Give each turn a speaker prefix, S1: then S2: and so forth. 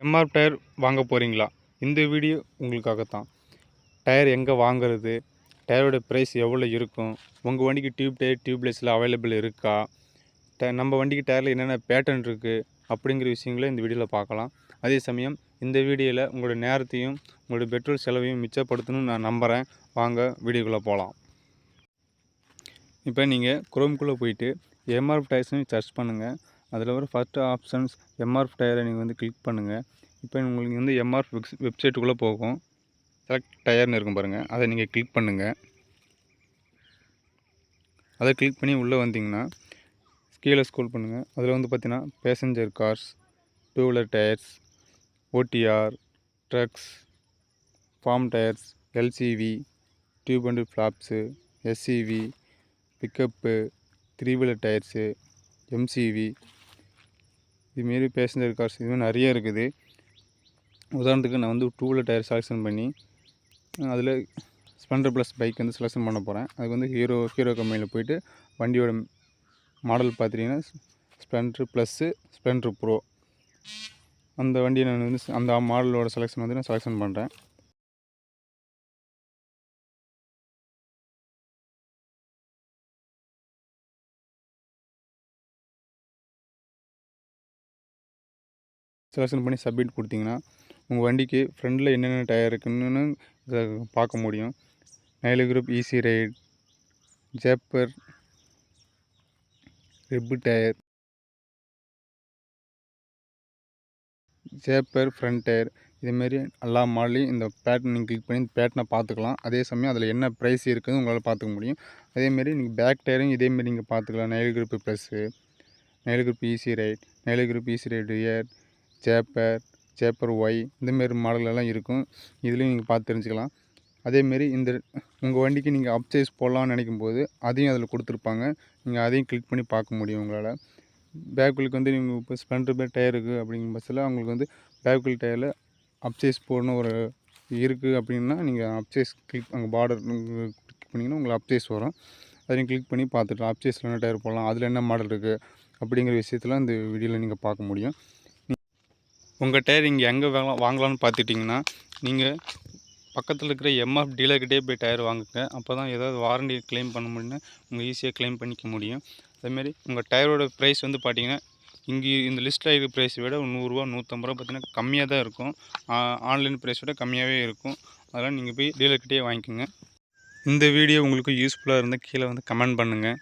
S1: MRF tyre வாங்க போகிறீங்களா? இந்த வீடியோ உங்களுக்காக தான். டயர் எங்கே வாங்குறது? டயரோட ப்ரைஸ் எவ்வளோ இருக்கும்? உங்கள் வண்டிக்கு டியூப் டயர், டியூப்லெஸ்ஸில் அவைலபிள் இருக்கா? நம்ம வண்டிக்கு டயரில் என்னென்ன பேட்டர்ன் இருக்குது? அப்படிங்கிற விஷயங்கள இந்த வீடியோவில் பார்க்கலாம். அதே சமயம் இந்த வீடியோவில் உங்களோட நேரத்தையும் உங்களோட பெட்ரோல் செலவையும் மிச்சப்படுத்தணும்னு நான் நம்புகிறேன். வாங்க வீடியோக்குள்ளே போகலாம். இப்போ நீங்கள் குரோம்குள்ளே போயிட்டு MRF டயர்ஸ்னு சர்ச் பண்ணுங்கள். அதில் வர ஃபஸ்ட்டு ஆப்ஷன்ஸ் MRF டயரை நீங்கள் கிளிக் பண்ணுங்கள். இப்போ உங்களுக்கு MRF வெப்சைட்டுக்குள்ளே போகும். செலக்ட் டயர்னு இருக்கும் பாருங்கள், அதை நீங்கள் கிளிக் பண்ணுங்கள். அதை கிளிக் பண்ணி உள்ளே வந்தீங்கன்னா கீழே ஸ்க்ரோல் பண்ணுங்கள். அதில் பார்த்தீங்கன்னா passenger cars, two wheeler tyres, OTR, trucks, farm tyres, LCV, tube and flaps, SCV, pickup, three wheeler tyres, MCV, இதுமாரி பேசஞ்சர் கார்ஸ் இதுமாதிரி நிறைய இருக்குது. உதாரணத்துக்கு நான் டூ வீலர் டயர் செலெக்ஷன் பண்ணி அதில் ஸ்ப்ளெண்டர் ப்ளஸ் பைக் செலெக்ஷன் பண்ண போகிறேன். அதுக்கு ஹீரோ கம்பெனியில் போய்ட்டு வண்டியோட மாடல் பார்த்துட்டிங்கன்னா ஸ்ப்ளெண்டர் ப்ளஸ்ஸு, ஸ்ப்ளெண்டர் ப்ரோ, அந்த வண்டியை நான் அந்த மாடலோட செலெக்ஷன் நான் செலெக்ஷன் பண்ணுறேன். செலெக்ஷன் பண்ணி சப்மிட் கொடுத்தீங்கன்னா உங்கள் வண்டிக்கு ஃப்ரண்டில் என்னென்ன டயர் இருக்குன்னு இதை பார்க்க முடியும். Nylogrip, Easy Ride, Zapper, rib tyre, Zapper front tyre, இதுமாரி எல்லா மாடலையும் இந்த பேட்டர்ன் நீங்கள் கிளிக் பண்ணி இந்த பேட்டர்னை பார்த்துக்கலாம். அதே சமயம் அதில் என்ன ப்ரைஸ் இருக்குதுன்னு உங்களால் பார்த்துக்க முடியும். அதேமாரி நீங்கள் பேக் டயரும் இதேமாரி நீங்கள் பார்த்துக்கலாம். Nylogrip plus, Nylogrip Easy Ride, Nylogrip Easy Ride rear, Zapper Y, இந்தமாரி மாடலெல்லாம் இருக்கும். இதுலேயும் நீங்கள் பார்த்து தெரிஞ்சுக்கலாம். அதேமாரி உங்கள் வண்டிக்கு நீங்கள் அப்சைஸ் போடலான்னு நினைக்கும்போது அதையும் அதில் கொடுத்துருப்பாங்க. நீங்கள் அதையும் கிளிக் பண்ணி பார்க்க முடியும் உங்களால். பேக் வீலுக்கு நீங்கள் இப்போ ஸ்ப்ளெண்டர் பேக் டயர் இருக்குது அப்படிங்கிற பட்சத்தில் அவங்களுக்கு பேக் வீல் டயரில் அப்சைஸ் போடணும் ஒரு இருக்குது அப்படின்னா நீங்கள் அப்சைஸ் கிளிக் அங்கே பார்டர் கிளிக் பண்ணிங்கன்னா உங்களுக்கு அப்சைஸ் வரும். அதையும் கிளிக் பண்ணி பார்த்துக்கலாம். அப்சைஸில் என்ன டயர் போடலாம், அதில் என்ன மாடல் இருக்குது அப்படிங்கிற விஷயத்தில் இந்த வீடியோவில் நீங்கள் பார்க்க முடியும். உங்கள் டயர் இங்கே எங்கே வாங்கலாம்னு பார்த்துட்டிங்கன்னா நீங்கள் பக்கத்தில் இருக்கிற MRF டீலர்கிட்டே போய் டயர் வாங்குங்க. அப்போ தான் ஏதாவது வாரண்டி கிளைம் பண்ண முடியும்னா உங்கள் ஈஸியாக கிளைம் பண்ணிக்க முடியும். அதேமாரி உங்கள் டயரோட ப்ரைஸ் பார்த்தீங்கன்னா இங்கே இந்த லிஸ்ட்டில் இருக்கிற ப்ரைஸை விட ₹100, ₹150 பார்த்தீங்கன்னா கம்மியாக தான் இருக்கும். ஆன்லைன் ப்ரைஸ் விட கம்மியாகவே இருக்கும். அதெல்லாம் நீங்கள் போய் டீலர்கிட்டே வாங்கிக்கோங்க. இந்த வீடியோ உங்களுக்கு யூஸ்ஃபுல்லாக இருந்தால் கீழே கமெண்ட் பண்ணுங்கள்.